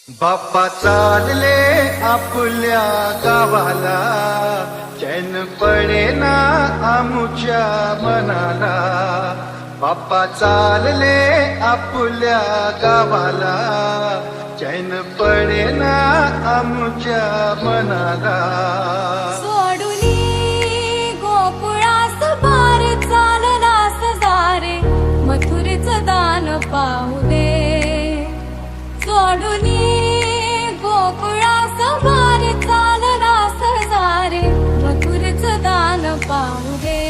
बाप्पा चालले आपल्या गावाला, चैन पडेना आमुच्या मनाला. बाप्पा चालले आपल्या गावाला, चैन पडेना आमुच्या मनाला. सोडूनी गोकुळास बार चाललास जारे, मथुरेचं दान पाहू दे. सोडूनी गोकुळास बार चाललास जारे, मथुरेचं दान पाहू दे.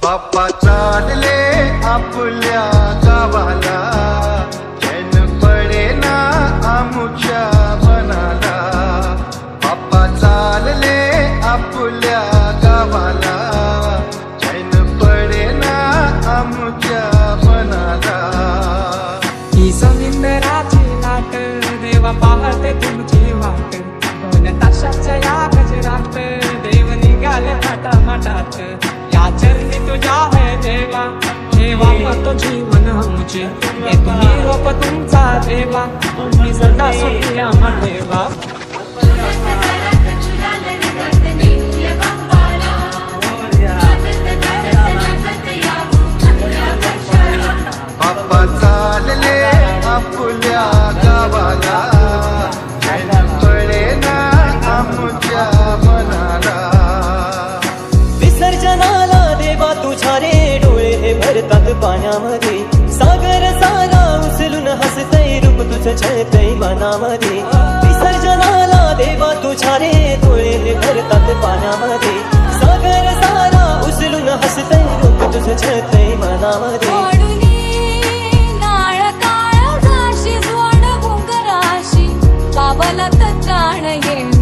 बाप्पा चालले आपल्या गावाला, चैन पडेना आमुच्या मनाला. बाप्पा चालले आपल्या गावाला, चैन पडेना आमुच्या मनाला. ही समुद्राची लाट देवा पाहते तुमची वाट. 2 तासाच्या या गजरात देव निघाले थाटामाटात. या चरणी तुझ्या है देवा, ठेवा तो जीवन आमचे. येतो निरोप तुमचा देवा, मी सदा सुखी आम्हा ठेवा. बाप्पा चालले आपल्या गावाला, चैन पडेना आमुच्या मनाला. विसर्जनाला देवा तुझ्या रे डोळे हे भरतात पाण्यामध्ये. सागर सारा उचलून हसतय रूप तुझं छळतय मनामध्ये. विसर्जनाला देवा तुझ्या रे डोळे हे भरतात पाण्यामध्ये. सागर सारा उचलून हसतय रूप तुझं छळतय मनामध्ये. सोडूनी नाळ काळ झाशी, जोड घुंगराशी, बाबाला तर प्राण येईल.